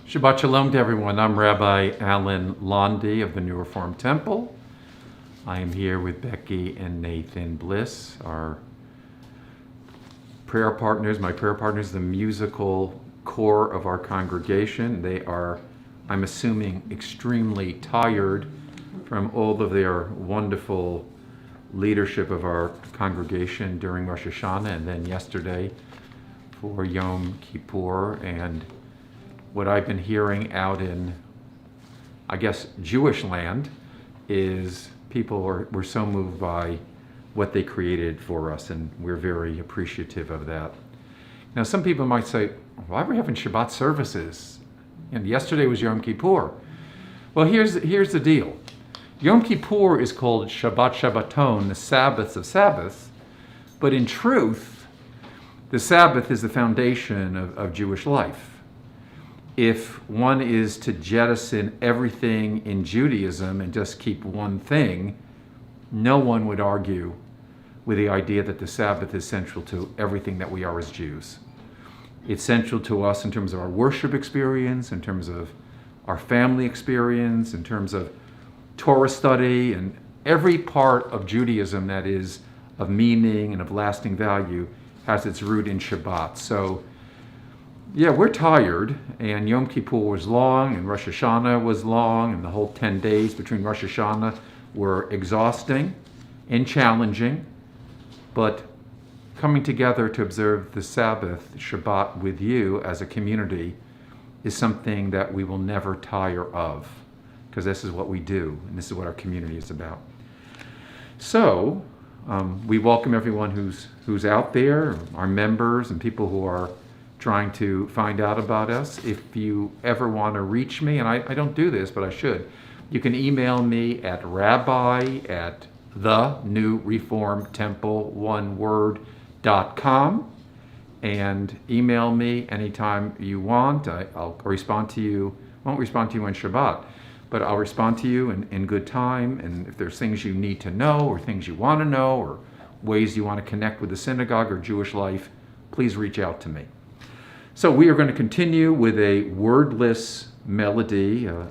Shabbat Shalom to everyone. I'm Rabbi Alan Londy of the New Reformed Temple. I am here with Becky and Nathan Bliss, our prayer partners, my prayer partners, the musical core of our congregation. They are, I'm assuming, extremely tired from all of their wonderful leadership of our congregation during Rosh Hashanah and then yesterday for Yom Kippur. And what I've been hearing out in, I guess, Jewish land is people were so moved by what they created for us, and we're very appreciative of that. Now, some people might say, why are we having Shabbat services? And yesterday was Yom Kippur. Well, here's the deal. Yom Kippur is called Shabbat Shabbaton, the Sabbaths of Sabbaths, but in truth, the Sabbath is the foundation of Jewish life. If one is to jettison everything in Judaism and just keep one thing, no one would argue with the idea that the Sabbath is central to everything that we are as Jews. It's central to us in terms of our worship experience, in terms of our family experience, in terms of Torah study, and every part of Judaism that is of meaning and of lasting value has its root in Shabbat. So, yeah, we're tired, and Yom Kippur was long, and Rosh Hashanah was long, and the whole 10 days between Rosh Hashanah were exhausting and challenging, but coming together to observe the Sabbath, Shabbat, with you as a community is something that we will never tire of, because this is what we do, and this is what our community is about. So, we welcome everyone who's out there, our members and people who are trying to find out about us. If you ever want to reach me, and I don't do this, but I should, you can email me at rabbi@thenewreformedtemple.com and email me anytime you want. I'll respond to you. Won't respond to you on Shabbat, but I'll respond to you in good time. And if there's things you need to know or things you want to know or ways you want to connect with the synagogue or Jewish life, please reach out to me. So we are going to continue with a wordless melody, a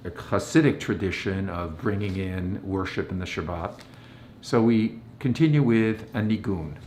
Hasidic tradition of bringing in worship in the Shabbat. So we continue with a nigun.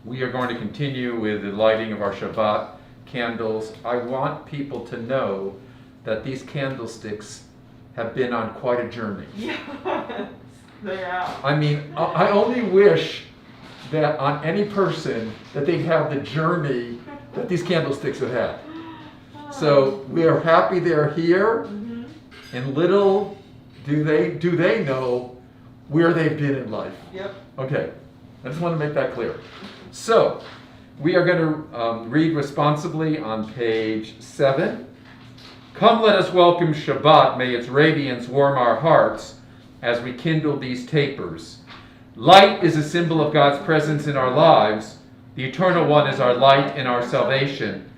We are going to continue with the lighting of our Shabbat candles. I want people to know that these candlesticks have been on quite a journey. Yes, they have. I mean, I only wish that on any person that they'd have the journey that these candlesticks have had. So we are happy they're here, and little do they know where they've been in life. Yep. Okay, I just want to make that clear. So we are going to read responsibly on page 7. Come, let us welcome Shabbat. May its radiance warm our hearts as we kindle these tapers. Light is a symbol of God's presence in our lives. The Eternal One is our light and our salvation.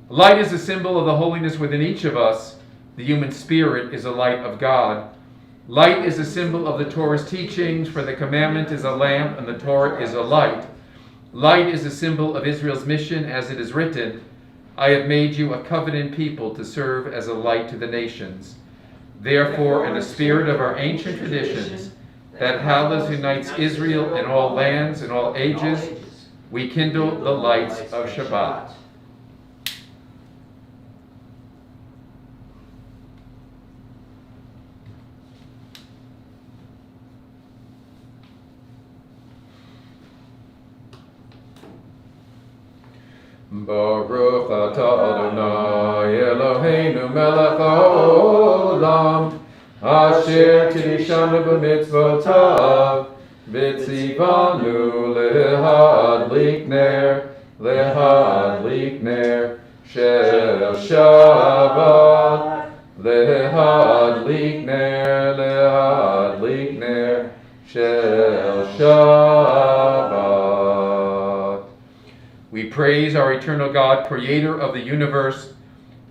Light is a symbol of the holiness within each of us. The human spirit is a light of God. Light is a symbol of the Torah's teachings, for the commandment is a lamp and the Torah is a light. Light is a symbol of Israel's mission, as it is written, I have made you a covenant people to serve as a light to the nations. Therefore, in the spirit of our ancient traditions, that hallows unites Israel in all lands and all ages, we kindle the lights of Shabbat. Baruch atah Adonai Eloheinu melech haolam asher tidishanu b'mitzvotav v'tzivanu lehadlik ner shel Shabbat lehadlik ner shel Shabbat. We praise our eternal God, creator of the universe,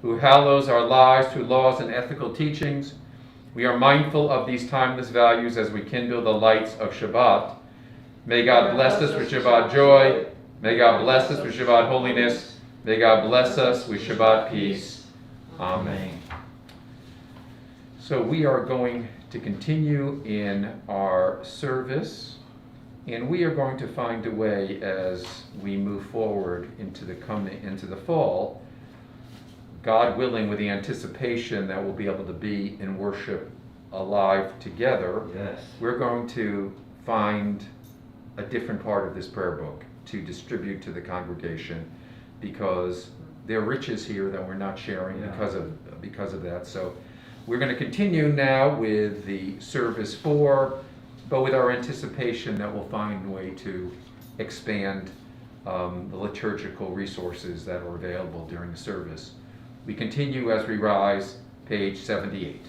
who hallows our lives through laws and ethical teachings. We are mindful of these timeless values as we kindle the lights of Shabbat. May God bless us with Shabbat joy. May God bless us with Shabbat holiness. May God bless us with Shabbat peace. Amen. So we are going to continue in our service. And we are going to find a way as we move forward into the fall, God willing, with the anticipation that we'll be able to be in worship alive together. Yes. We're going to find a different part of this prayer book to distribute to the congregation, because there are riches here that we're not sharing because of that. So we're going to continue now with the service 4. But with our anticipation that we'll find a way to expand the liturgical resources that are available during the service. We continue as we rise, page 78.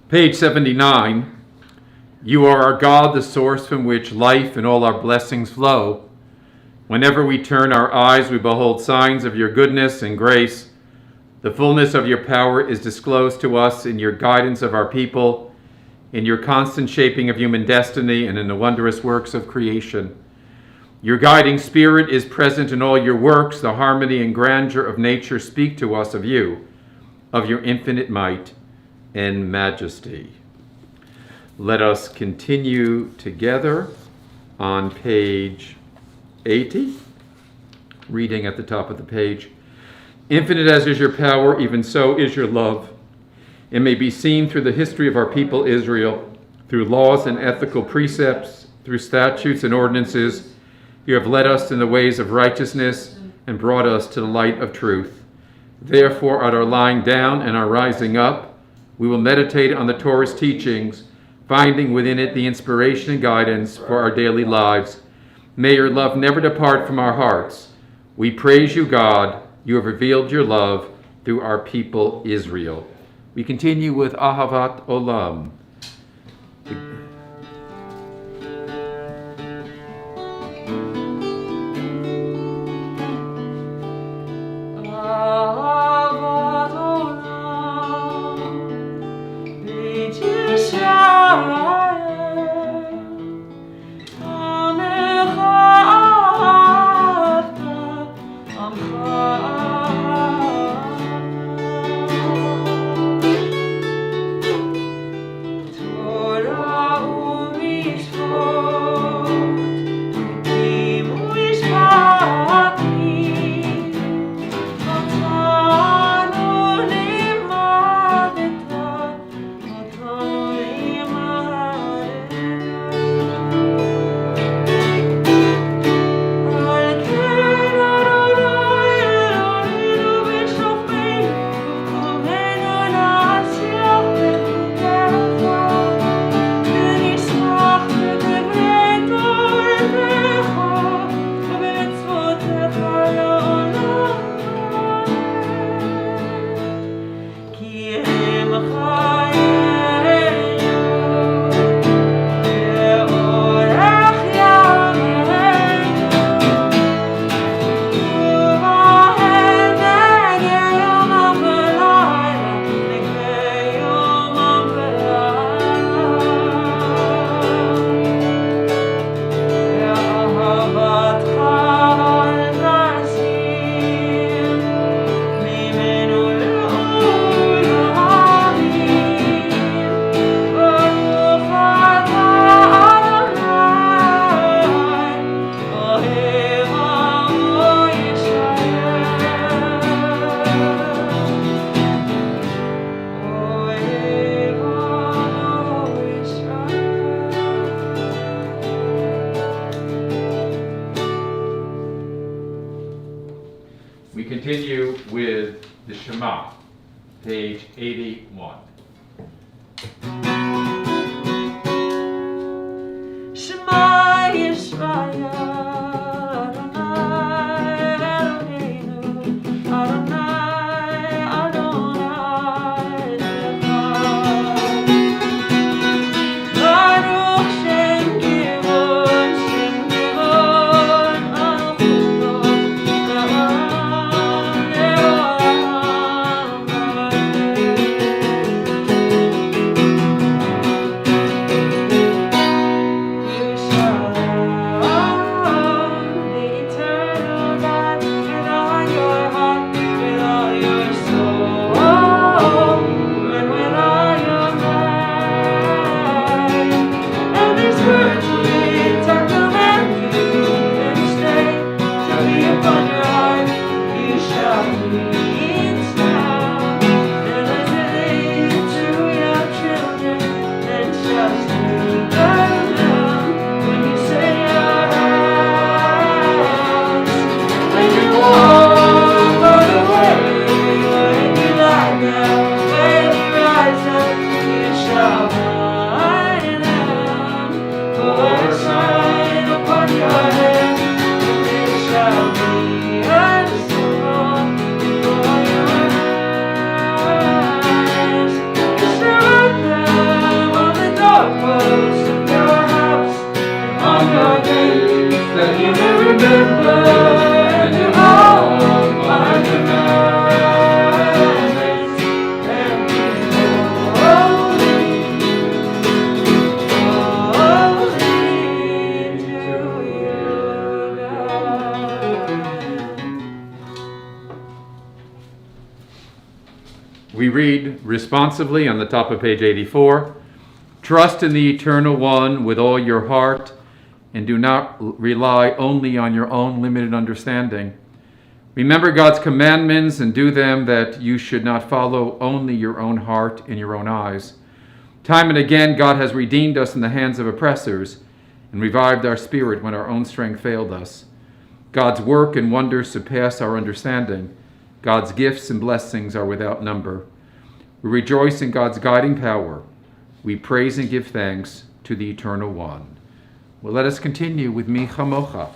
Page 79, you are our God, the source from which life and all our blessings flow. Whenever we turn our eyes, we behold signs of your goodness and grace. The fullness of your power is disclosed to us in your guidance of our people, in your constant shaping of human destiny, and in the wondrous works of creation. Your guiding spirit is present in all your works. The harmony and grandeur of nature speak to us of you, of your infinite might and majesty. Let us continue together on page 80, reading at the top of the page. Infinite as is your power, even so is your love. It may be seen through the history of our people Israel, through laws and ethical precepts, through statutes and ordinances. You have led us in the ways of righteousness and brought us to the light of truth. Therefore, at our lying down and our rising up, we will meditate on the Torah's teachings, finding within it the inspiration and guidance for our daily lives. May your love never depart from our hearts. We praise you, God. You have revealed your love through our people Israel. We continue with Ahavat Olam. We continue with the Shema, page 81. Shema Yisrael, Adonai Eloheinu, Adonai Adonai Echad. Baruch Shem Kivon Anochuto Le'olam Le'olam We read responsively on the top of page 84, trust in the Eternal One with all your heart and do not rely only on your own limited understanding. Remember God's commandments and do them, that you should not follow only your own heart and your own eyes. Time and again, God has redeemed us in the hands of oppressors and revived our spirit when our own strength failed us. God's work and wonders surpass our understanding. God's gifts and blessings are without number. We rejoice in God's guiding power. We praise and give thanks to the Eternal One. Well, let us continue with Mi Chamocha.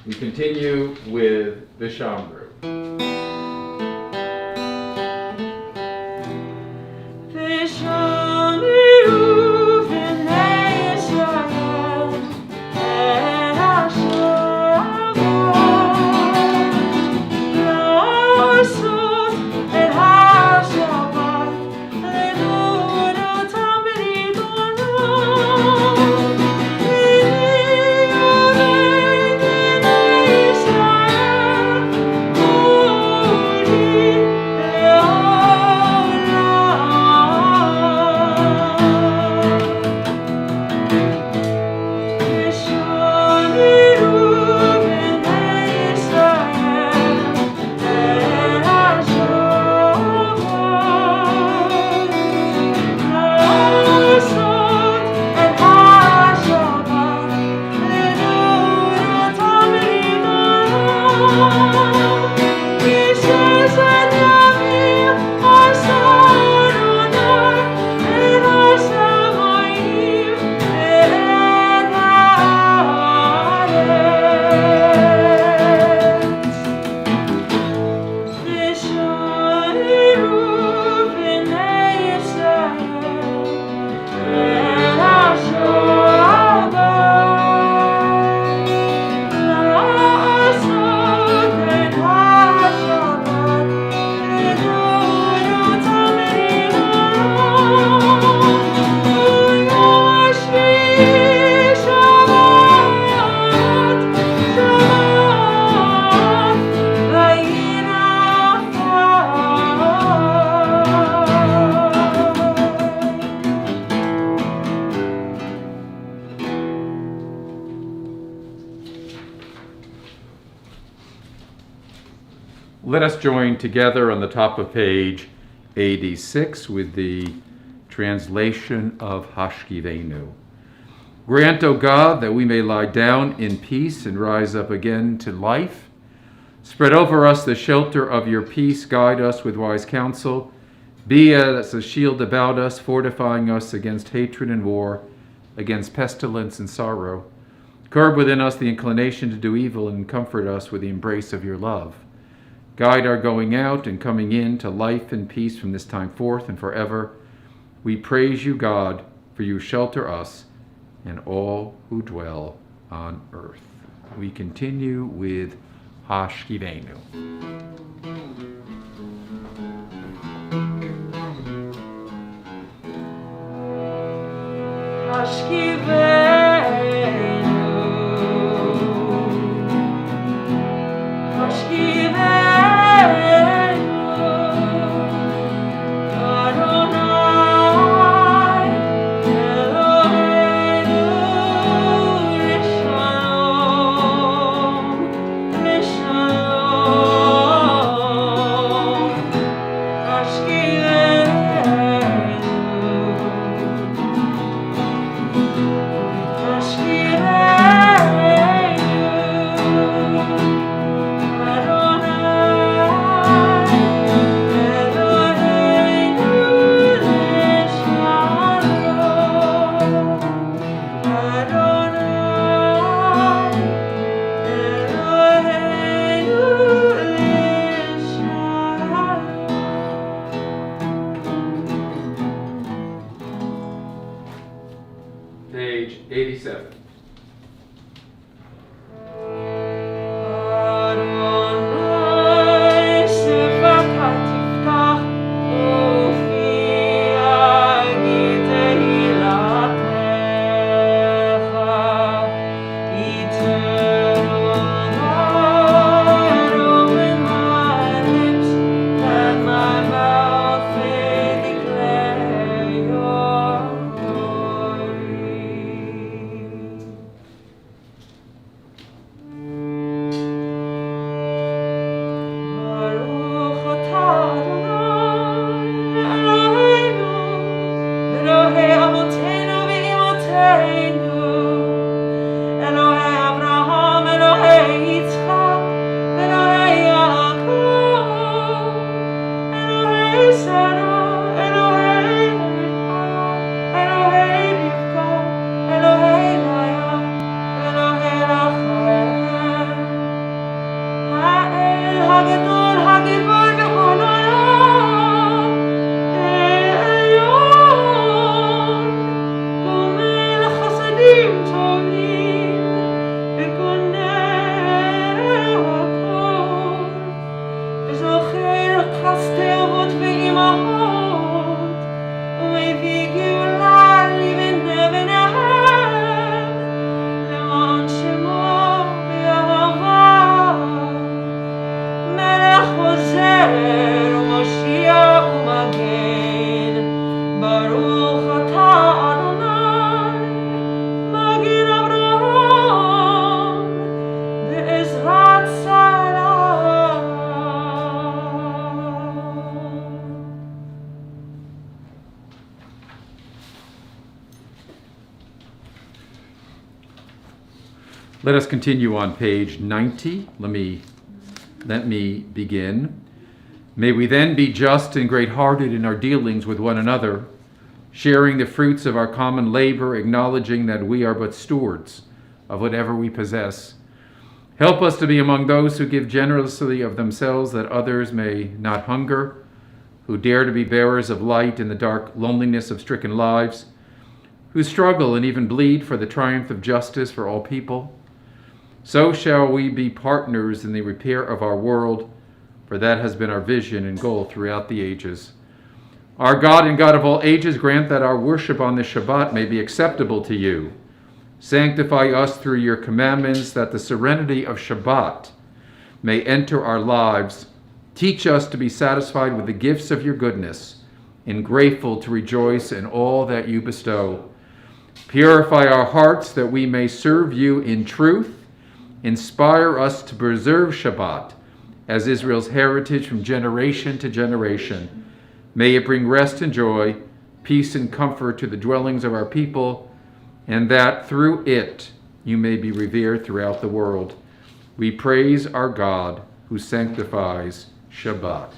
We continue with the Shambru. Let us join together on the top of page 86 with the translation of Hashkivenu. Grant, O God, that we may lie down in peace and rise up again to life. Spread over us the shelter of your peace. Guide us with wise counsel. Be as a shield about us, fortifying us against hatred and war, against pestilence and sorrow. Curb within us the inclination to do evil and comfort us with the embrace of your love. Guide our going out and coming in to life and peace from this time forth and forever. We praise you, God, for you shelter us and all who dwell on earth. We continue with Hashkivenu. Page 87. Let us continue on page 90. Let me begin. May we then be just and great-hearted in our dealings with one another, sharing the fruits of our common labor, acknowledging that we are but stewards of whatever we possess. Help us to be among those who give generously of themselves that others may not hunger, who dare to be bearers of light in the dark loneliness of stricken lives, who struggle and even bleed for the triumph of justice for all people. So shall we be partners in the repair of our world, for that has been our vision and goal throughout the ages. Our God and God of all ages, grant that our worship on this Shabbat may be acceptable to you. Sanctify us through your commandments, that the serenity of Shabbat may enter our lives. Teach us to be satisfied with the gifts of your goodness and grateful to rejoice in all that you bestow. Purify our hearts that we may serve you in truth. Inspire us to preserve Shabbat as Israel's heritage from generation to generation. May it bring rest and joy, peace and comfort to the dwellings of our people, and that through it you may be revered throughout the world. We praise our God who sanctifies Shabbat.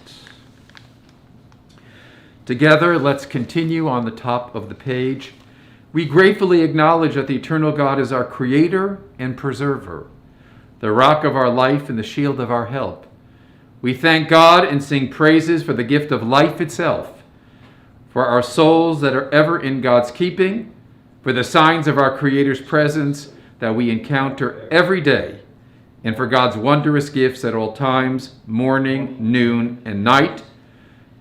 Together, let's continue on the top of the page. We gratefully acknowledge that the eternal God is our creator and preserver, the rock of our life and the shield of our help. We thank God and sing praises for the gift of life itself, for our souls that are ever in God's keeping, for the signs of our Creator's presence that we encounter every day, and for God's wondrous gifts at all times, morning, noon, and night.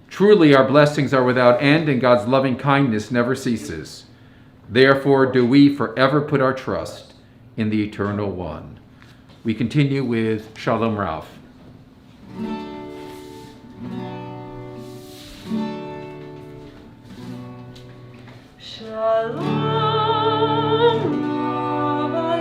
Truly our blessings are without end, and God's loving kindness never ceases. Therefore do we forever put our trust in the Eternal One. We continue with Shalom Rav. Shalom, Rabbi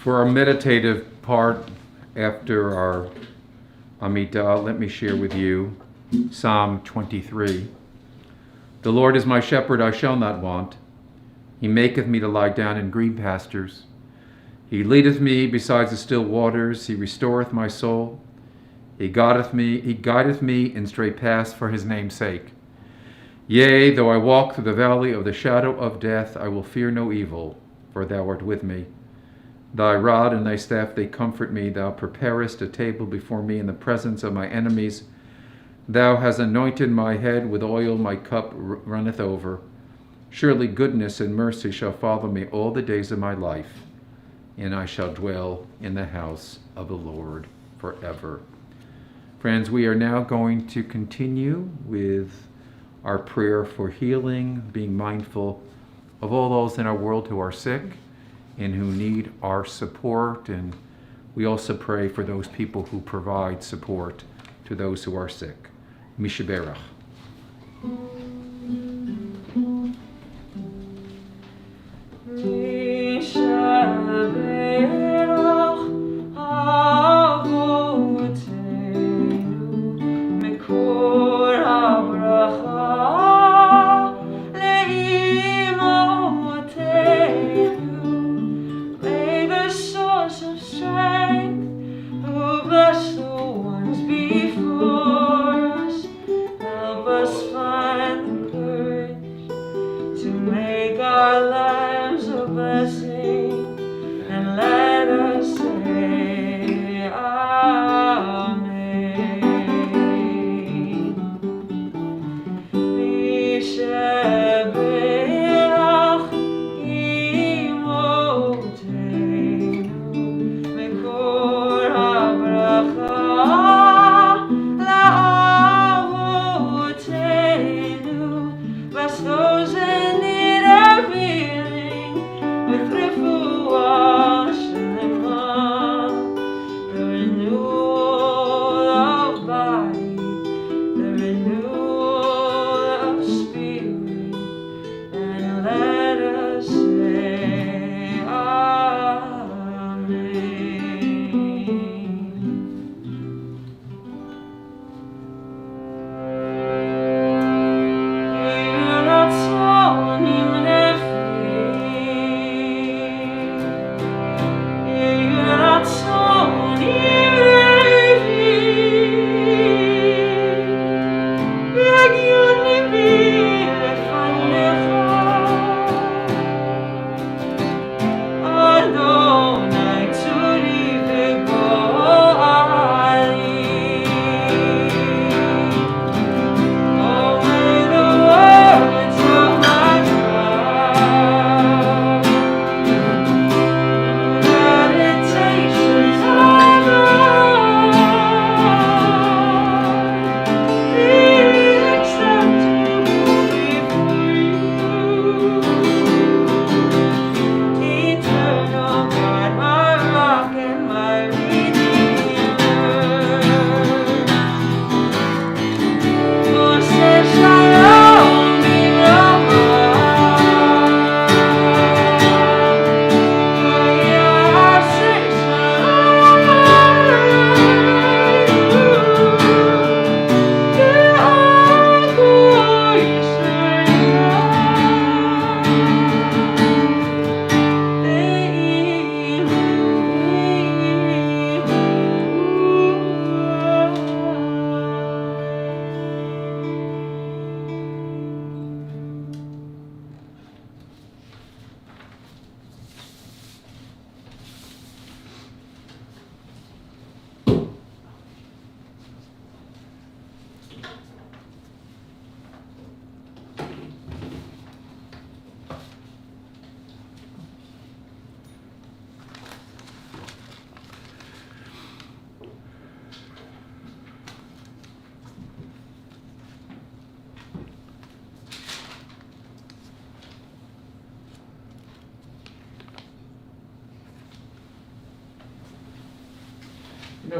For our meditative part after our Amidah, let me share with you Psalm 23. The Lord is my shepherd, I shall not want. He maketh me to lie down in green pastures. He leadeth me beside the still waters. He restoreth my soul. He guideth me in straight paths for his name's sake. Yea, though I walk through the valley of the shadow of death, I will fear no evil, for thou art with me. Thy rod and thy staff, they comfort me. Thou preparest a table before me in the presence of my enemies. Thou hast anointed my head with oil, my cup runneth over. Surely goodness and mercy shall follow me all the days of my life, and I shall dwell in the house of the Lord forever. Friends, we are now going to continue with our prayer for healing, being mindful of all those in our world who are sick and who need our support. And we also pray for those people who provide support to those who are sick. Mishaberach. Before us, help us find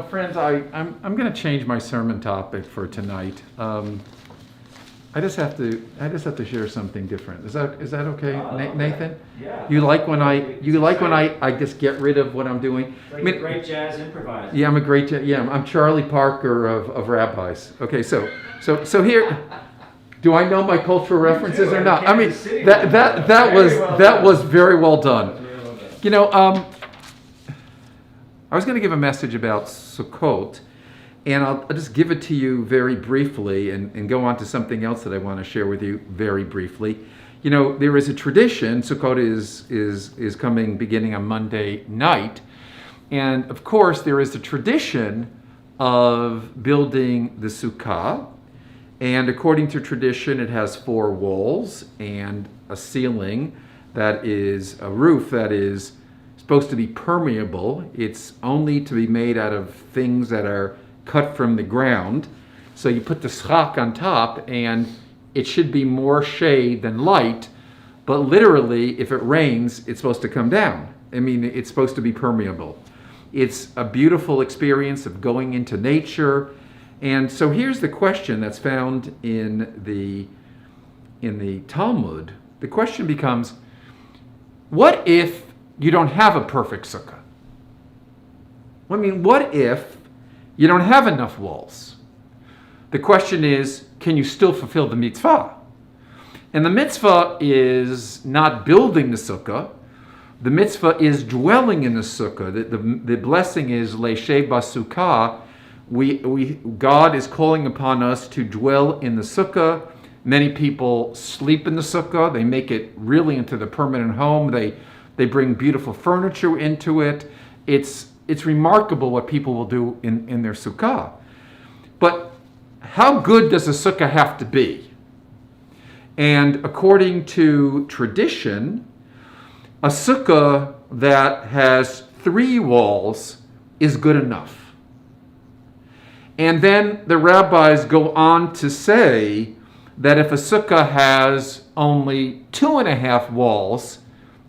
Friends, I'm going to change my sermon topic for tonight. I just have to share something different. Is that okay, Nathan? Yeah. You like when I just get rid of what I'm doing? Like a great jazz improviser. Yeah, I'm Charlie Parker of rabbis. Okay, so here, do I know my cultural references or not? I mean, that was very well done. I was going to give a message about Sukkot, and I'll just give it to you very briefly and go on to something else that I want to share with you very briefly. There is a tradition. Sukkot is coming beginning on Monday night. And of course, there is a tradition of building the Sukkah. And according to tradition, it has 4 walls and a ceiling that is a roof that is supposed to be permeable. It's only to be made out of things that are cut from the ground. So you put the schach on top and it should be more shade than light, but literally if it rains, it's supposed to come down. I mean, it's supposed to be permeable. It's a beautiful experience of going into nature. And so here's the question that's found in the Talmud. The question becomes, what if you don't have a perfect sukkah? I mean, what if you don't have enough walls? The question is, can you still fulfill the mitzvah? And the mitzvah is not building the sukkah. The mitzvah is dwelling in the sukkah. The blessing is leishev basukkah. God is calling upon us to dwell in the sukkah. Many people sleep in the sukkah. They make it really into the permanent home. They bring beautiful furniture into it. It's remarkable what people will do in their sukkah. But how good does a sukkah have to be? And according to tradition, a sukkah that has 3 walls is good enough. And then the rabbis go on to say that if a sukkah has only 2.5 walls,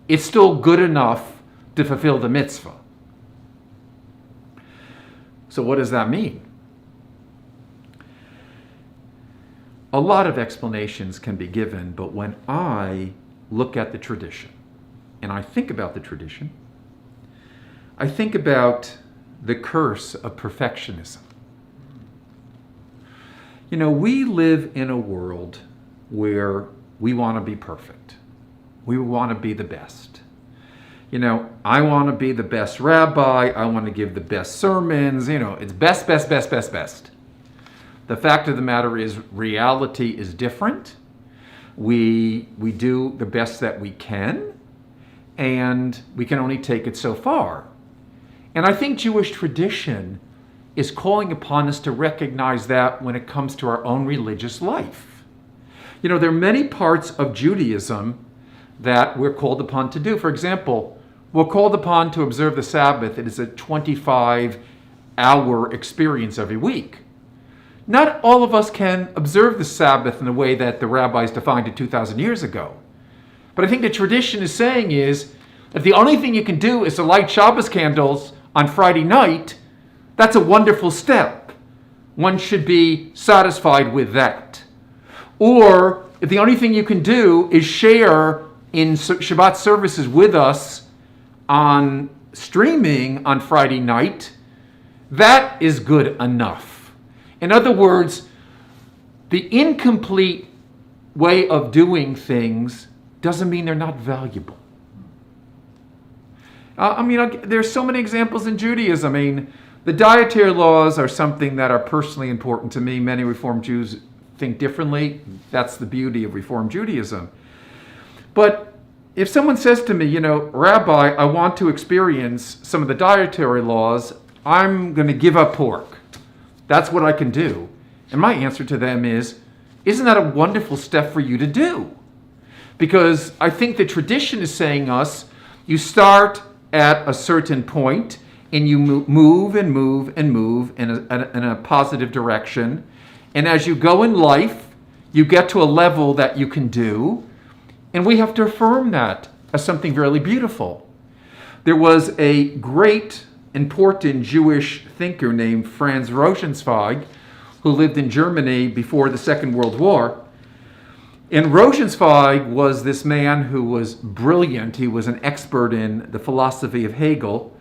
it's still good enough to fulfill the mitzvah. So what does that mean? A lot of explanations can be given, but when I look at the tradition, and I think about the tradition, I think about the curse of perfectionism. We live in a world where we want to be perfect. We want to be the best. I want to be the best rabbi. I want to give the best sermons. It's best, best, best, best, best. The fact of the matter is reality is different. We do the best that we can, and we can only take it so far. And I think Jewish tradition is calling upon us to recognize that when it comes to our own religious life. There are many parts of Judaism that we're called upon to do. For example, we're called upon to observe the Sabbath. It is a 25-hour experience every week. Not all of us can observe the Sabbath in the way that the rabbis defined it 2,000 years ago. But I think the tradition is saying is, if the only thing you can do is to light Shabbat candles on Friday night, that's a wonderful step. One should be satisfied with that. Or if the only thing you can do is share in Shabbat services with us on streaming on Friday night, that is good enough. In other words, the incomplete way of doing things doesn't mean they're not valuable. There's so many examples in Judaism. The dietary laws are something that are personally important to me. Many Reform Jews think differently. That's the beauty of Reform Judaism. But if someone says to me, Rabbi, I want to experience some of the dietary laws, I'm going to give up pork. That's what I can do. And my answer to them is, isn't that a wonderful step for you to do? Because I think the tradition is saying you start at a certain point and you move and move and move in a positive direction. And as you go in life, you get to a level that you can do. And we have to affirm that as something really beautiful. There was a great important Jewish thinker named Franz Rosenzweig, who lived in Germany before the Second World War. And Rosenzweig was this man who was brilliant. He was an expert in the philosophy of Hegel,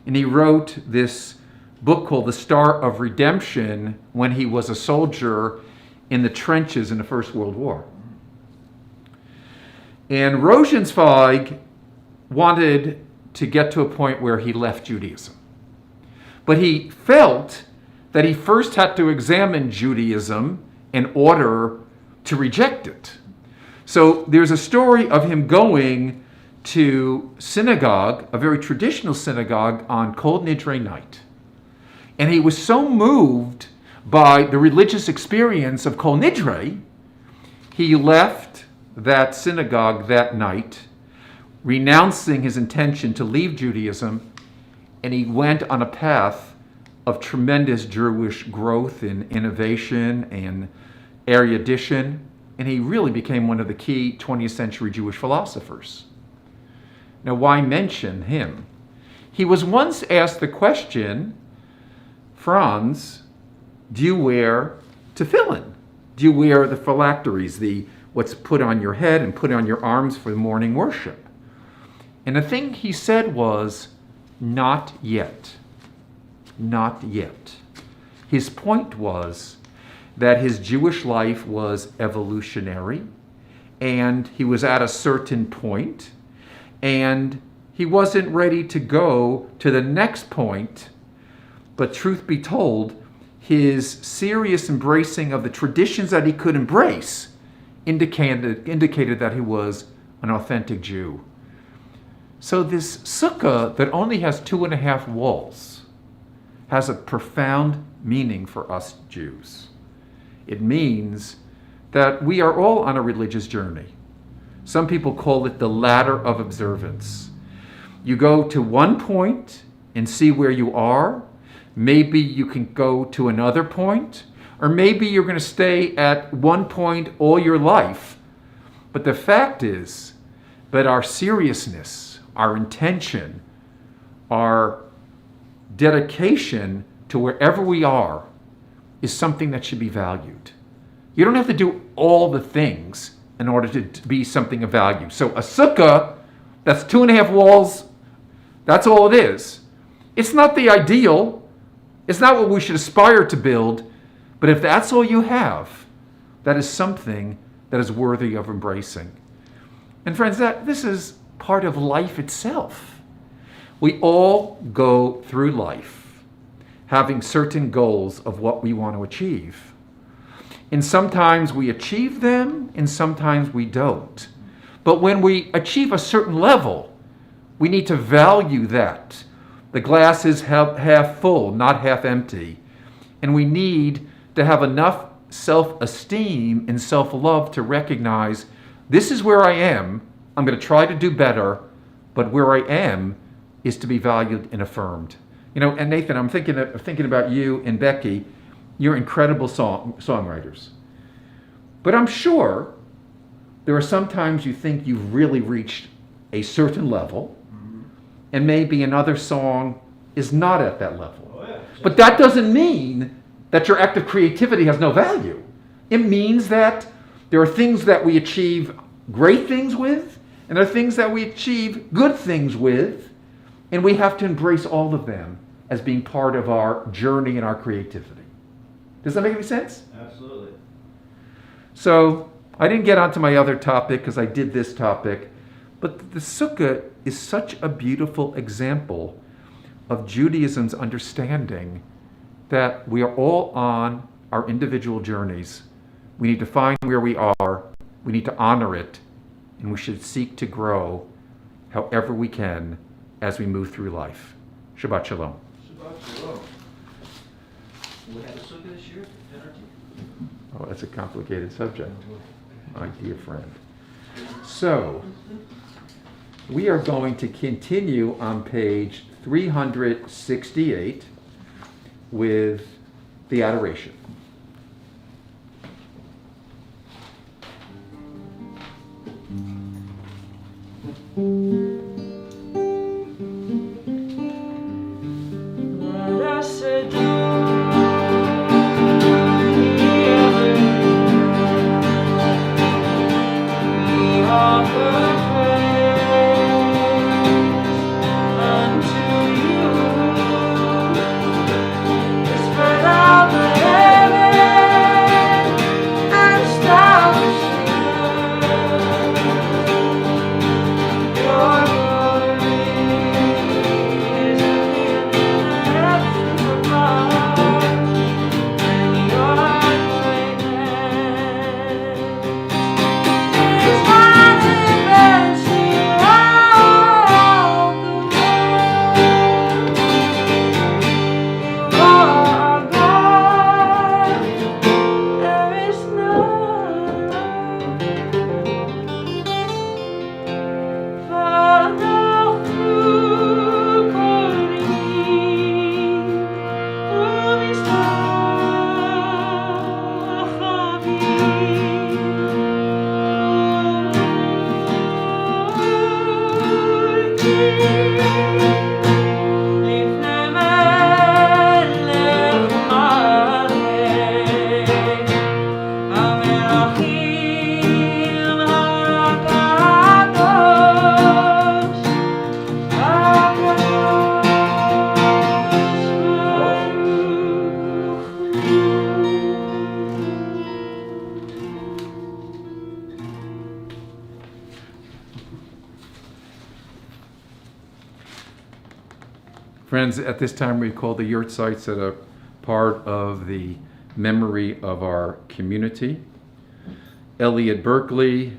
and he wrote this book called The Star of Redemption when he was a soldier in the trenches in the First World War. And Rosenzweig wanted to get to a point where he left Judaism. But he felt that he first had to examine Judaism in order to reject it. So there's a story of him going to synagogue, a very traditional synagogue, on Kol Nidre night. And he was so moved by the religious experience of Kol Nidre, he left that synagogue that night, renouncing his intention to leave Judaism, and he went on a path of tremendous Jewish growth in innovation and erudition, and he really became one of the key 20th century Jewish philosophers. Now, why mention him? He was once asked the question, Franz, do you wear tefillin? Do you wear the phylacteries, what's put on your head and put on your arms for the morning worship? And the thing he said was, not yet. Not yet. His point was that his Jewish life was evolutionary, and he was at a certain point, and he wasn't ready to go to the next point. But truth be told, his serious embracing of the traditions that he could embrace indicated that he was an authentic Jew. So this sukkah that only has 2.5 walls has a profound meaning for us Jews. It means that we are all on a religious journey. Some people call it the ladder of observance. You go to one point and see where you are. Maybe you can go to another point, or maybe you're going to stay at one point all your life. But the fact is that our seriousness, our intention, our dedication to wherever we are is something that should be valued. You don't have to do all the things in order to be something of value. So a sukkah, that's 2.5 walls, that's all it is. It's not the ideal. It's not what we should aspire to build. But if that's all you have, that is something that is worthy of embracing. And friends, this is part of life itself. We all go through life having certain goals of what we want to achieve. And sometimes we achieve them, and sometimes we don't. But when we achieve a certain level, we need to value that. The glass is half full, not half empty. And we need to have enough self-esteem and self-love to recognize, this is where I am. I'm going to try to do better, but where I am is to be valued and affirmed. You know, and Nathan, I'm thinking about you and Becky. You're incredible songwriters. But I'm sure there are some times you think you've really reached a certain level, and maybe another song is not at that level. Oh, yeah. But that doesn't mean that your act of creativity has no value. It means that there are things that we achieve great things with, and there are things that we achieve good things with, and we have to embrace all of them as being part of our journey and our creativity. Does that make any sense? Absolutely. So I didn't get onto my other topic because I did this topic, but the Sukkah is such a beautiful example of Judaism's understanding that we are all on our individual journeys. We need to find where we are, we need to honor it, and we should seek to grow however we can as we move through life. Shabbat Shalom. Shabbat Shalom. We have a sukkah this year at our team. Oh, that's a complicated subject, my dear friend. So, we are going to continue on page 368 with the adoration. Friends, at this time we call the yurt sites that are part of the memory of our community. Elliot Berkeley,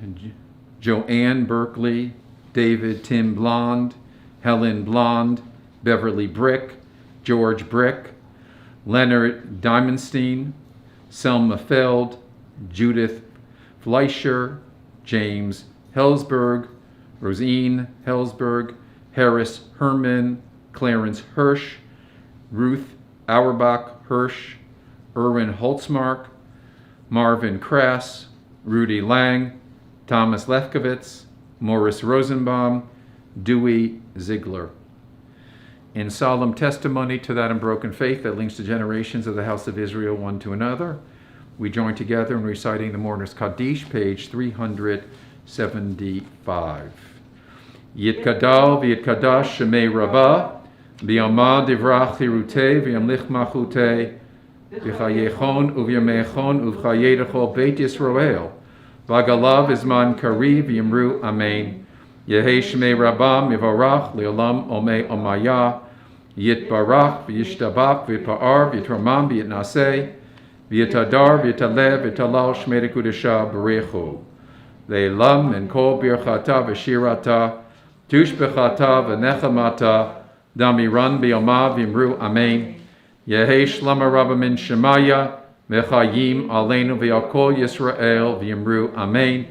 Joanne Berkeley, David Tim Blond, Helen Blond, Beverly Brick, George Brick, Leonard Diamondstein, Selma Feld, Judith Fleischer, James Hellsberg, Rosine Hellsberg, Harris Herman, Clarence Hirsch, Ruth Auerbach Hirsch, Erwin Holtzmark, Marvin Krass, Rudy Lang, Thomas Lefkowitz, Morris Rosenbaum, Dewey Ziegler. In solemn testimony to that unbroken faith that links the generations of the house of Israel one to another, we join together in reciting the Mourner's Kaddish, page 375. Yitkadal v'yitkadash shemei Rabbah, v'yamad divrach chirutei v'yamlich machutei, v'chayechon uv'yamechon uv'chayedecho beit Yisrael, v'agalav izman kariv v'yamru amen. Yehei shemei Rabbah mivarach le'olam omei omaya, yitbarach v'yishtabach v'yitpa'ar v'yitramam v'yitnaseh, v'yitadar v'yitalev v'yitalal shmei dekudesha b'rechu. Le'elam and kol birchata v'shirata, tushbechata v'nechamata, damiran b'yomav v'yimru amen. Yehei shlama rabba min shemaya, v'chayim aleinu v'yakol Yisrael v'yimru amen.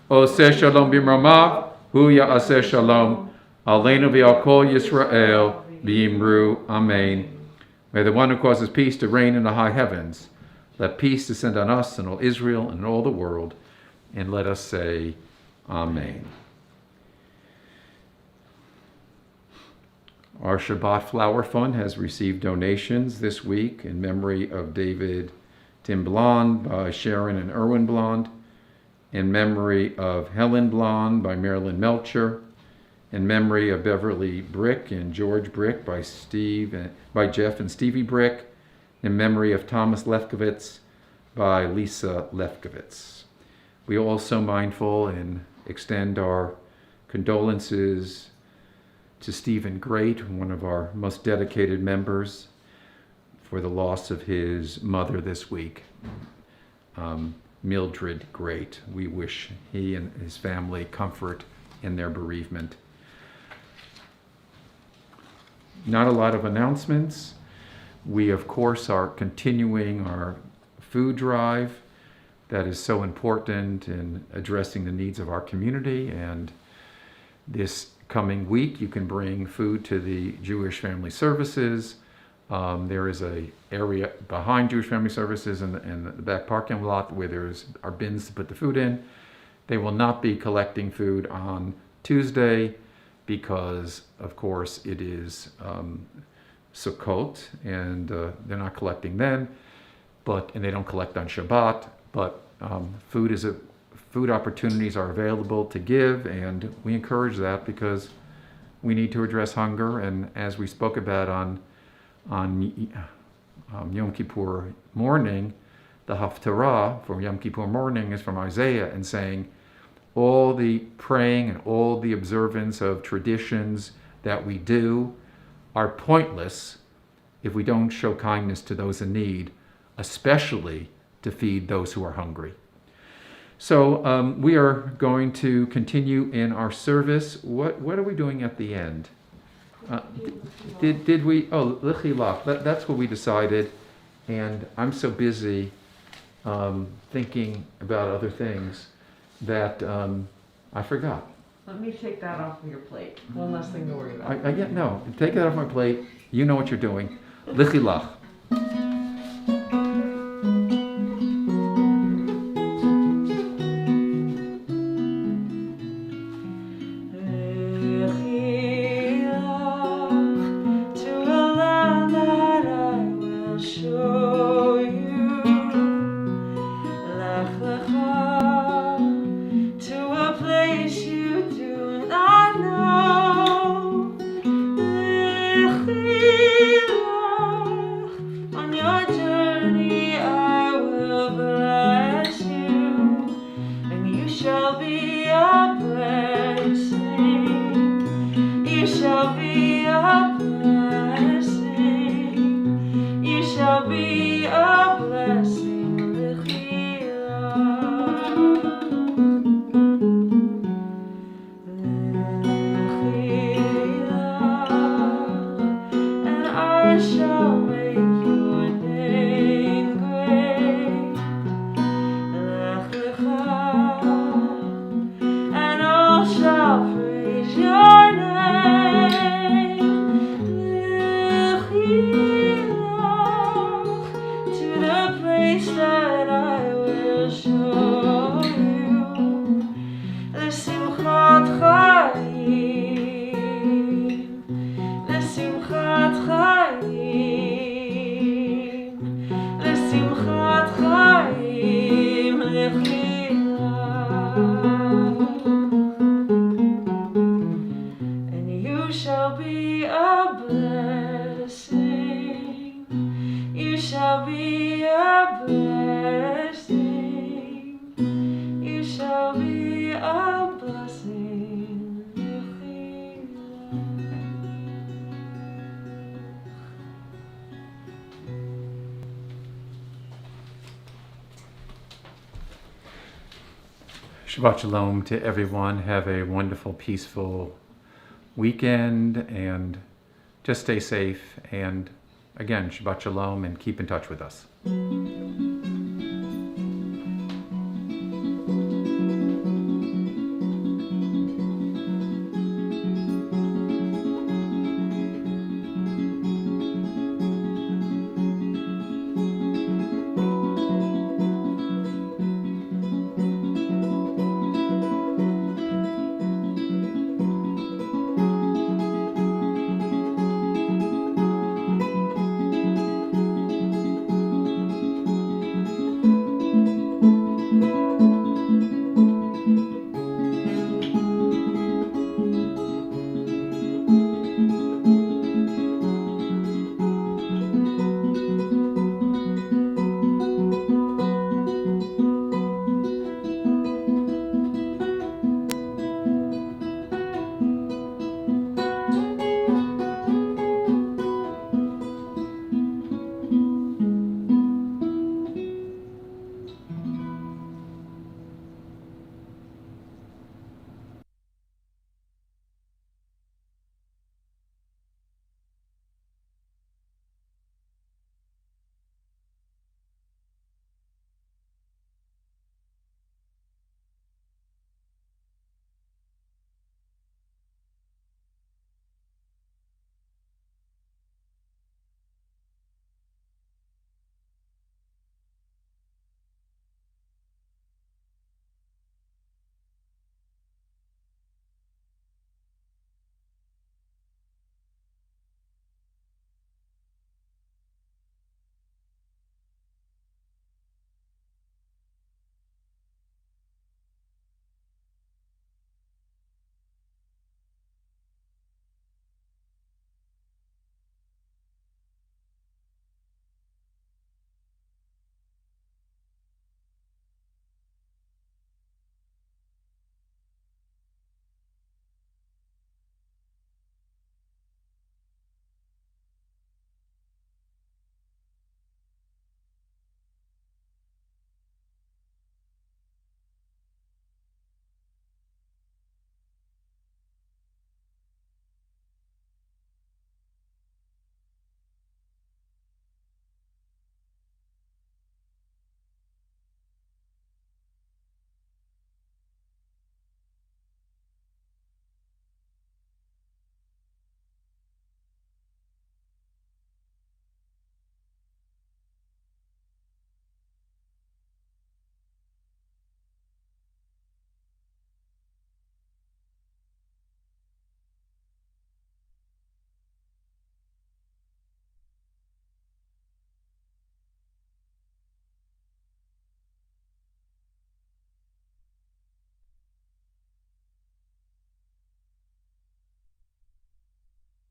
Oseh shalom b'mrama, hu ya'aseh shalom, aleinu v'yakol Yisrael v'yimru amen. May the one who causes peace to reign in the high heavens, let peace descend on us and all Israel and all the world, and let us say, Amen. Our Shabbat Flower Fund has received donations this week in memory of David Tim Blond by Sharon and Erwin Blond, in memory of Helen Blond by Marilyn Melcher, in memory of Beverly Brick and George Brick by Jeff and Stevie Brick, in memory of Thomas Lefkowitz by Lisa Lefkowitz. We are also mindful and extend our condolences to Stephen Great, one of our most dedicated members, for the loss of his mother this week, Mildred Great. We wish he and his family comfort in their bereavement. Not a lot of announcements. We, of course, are continuing our food drive that is so important in addressing the needs of our community. And this coming week, you can bring food to the Jewish Family Services. There is an area behind Jewish Family Services in the back parking lot where are bins to put the food in. They will not be collecting food on Tuesday because, of course, it is Sukkot, and they're not collecting then. And they don't collect on Shabbat. But food opportunities are available to give, and we encourage that because we need to address hunger. And as we spoke about on Yom Kippur morning, the Haftarah for Yom Kippur morning is from Isaiah and saying, all the praying and all the observance of traditions that we do are pointless if we don't show kindness to those in need, especially to feed those who are hungry. So we are going to continue in our service. What are we doing at the end? Did we? Oh, L'chilach. That's what we decided. And I'm so busy thinking about other things that I forgot. Let me take that off of your plate. One less thing to worry about. No, take that off my plate. You know what you're doing. L'chilach. Shall be a blessing. blessing, and I shall make your name great. Lech lecha, and all shall praise your name. Lech to the place that I will show you. L'simchat chayim, l'simchat chayim, l'simchat chayim, l'chilach. And you shall be a blessing. You shall be a blessing. You shall be a blessing. Shabbat Shalom to everyone. Have a wonderful, peaceful weekend, and just stay safe. And again, Shabbat Shalom, and keep in touch with us.